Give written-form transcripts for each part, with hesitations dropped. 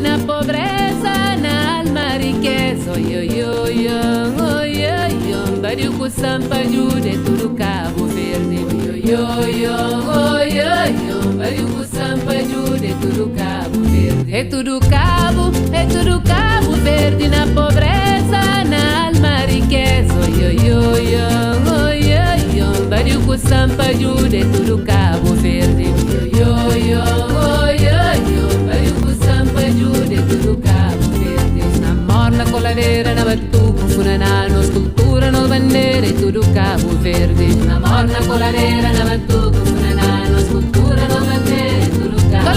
na pobreza, na alma riqueza. Oi, oi, oi, oi, oi, oi. Bariu com sampa ajude tudo Cabo Verde. Oi, oi, oi, oi, oi. Bariu com sampa ajude tudo Cabo Verde. É tudo Cabo Verde na pobreza, na alma riqueza. Oi, oi, oi, oi, oi, oi. Bariu com sampa ajude tudo Cabo Verde. Oi, oi, oi, oi, oi. Bariu com sampa ajude tudo Cabo Verde. Na morna coladeira, na batuco, funaná, nos cultura, nos bandeira, tudo Cabo Verde. Na morna coladeira, na batuco, funaná, nos cultura, nos bandeira, tudo Cabo Verde.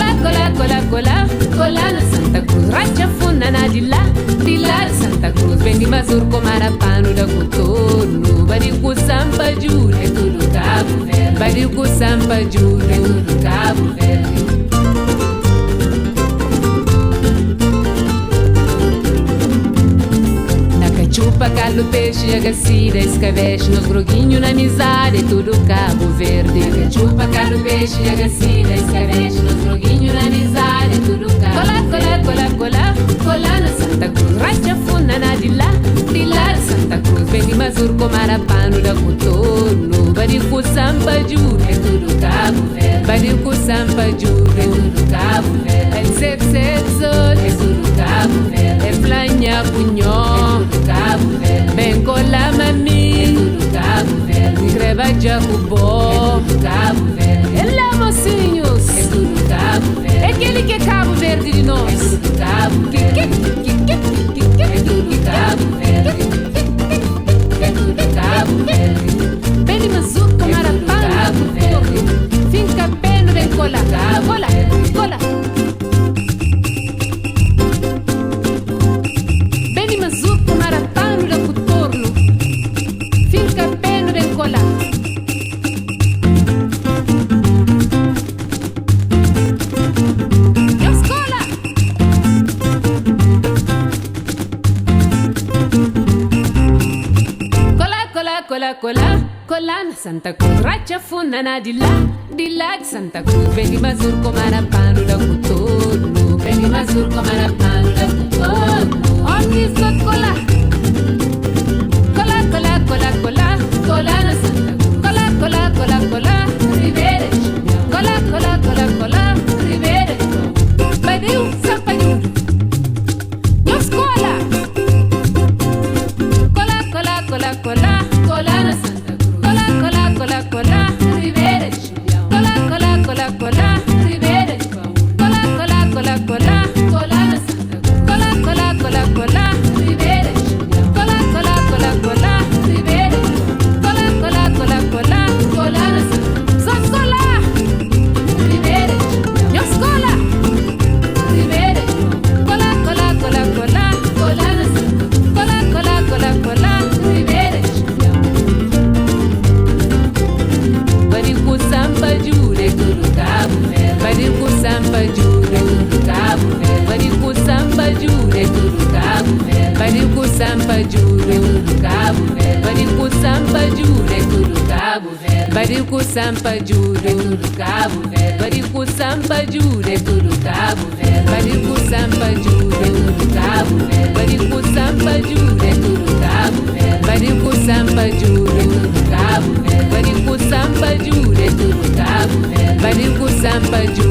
Cola na Santa Cruz, racha funaná de lá de Santa Cruz. Vem de Mazurco, Marapano, da Cotorno. Barico, Sampa, Júlia, é tudo Cabo Verde. Barico, Sampa, Júlia, é tudo Cabo Verde. Chupa, calo, peixe, agacida, escabeche, nos groguinhos na amizade, tudo Cabo Verde. Chupa, calo, peixe, agacida, escabeche, nos groguinhos na amizade, tudo Cabo Verde. Cola na Santa Cruz, racha funaná de lá de Santa Cruz. Vem de Mazurco, Marapano, da Cotorno. Barico, Sampa, Júlia, é tudo Cabo Verde. Barico, Sampa, Júlia, é tudo Cabo Verde. El Sexo, é tudo Cabo Verde. El Flanha, Cunhó, Cabo Verde. Bem cola mami, tudo Cabo Verde. Greva Jacubó, Cabo Verde. Ela mocinhos, é tudo Cabo Verde. É aquele que é Cabo Verde de nós. É tudo Cabo Verde. É tudo Cabo Verde. É tudo Cabo Verde. Bem de Mazurco, Marapano, finca peno, bem cola, cola. Bem de Mazurco, Marapano, da Cotorno. Finca peno, bem cola. Cola na Santa Cruz, racha funaná de lá de Santa Cruz. Vem de Mazurco, Marapano, da Cotorno. Vem de Mazurco, Marapano, da Cotorno. Onde só cola na Santa Cruz. Cola, Ribeira, cola, Ribeira. Badiu, Sampajudo, nos cola na Santa Cruz. Cola, Ribeira, cola, Ribeira, cola na Santa Cruz. Cola, Ribeira, cola, Ribeira, cola na Santa Cruz. Só cola, Ribeira, nos cola, Ribeira, cola na Santa Cruz. Cola, Ribeira. Barico, Sampa, Júlia, é tudo Cabo Verde. Barico, Sampa, Júlia, é tudo Cabo Verde. Barico, Sampa, Júlia, é tudo Cabo Verde. Barico, Sampa, Júlia, é tudo Cabo Verde. Barico, Sampa, Júlia, é tudo Cabo Verde. Barico, Sampa, Júlia, é tudo Cabo Verde. Barico, Sampa, Júlia, é tudo Cabo Verde. Barico, Sampa, Júlia, é tudo Cabo Verde. Barico, Sampa, Júlia, é tudo Cabo Verde. Barico, Sampa, Júlia, é tudo Cabo Verde. Barico, Sampa, Júlia, é tudo Cabo Verde. Barico, Sampa, Júlia.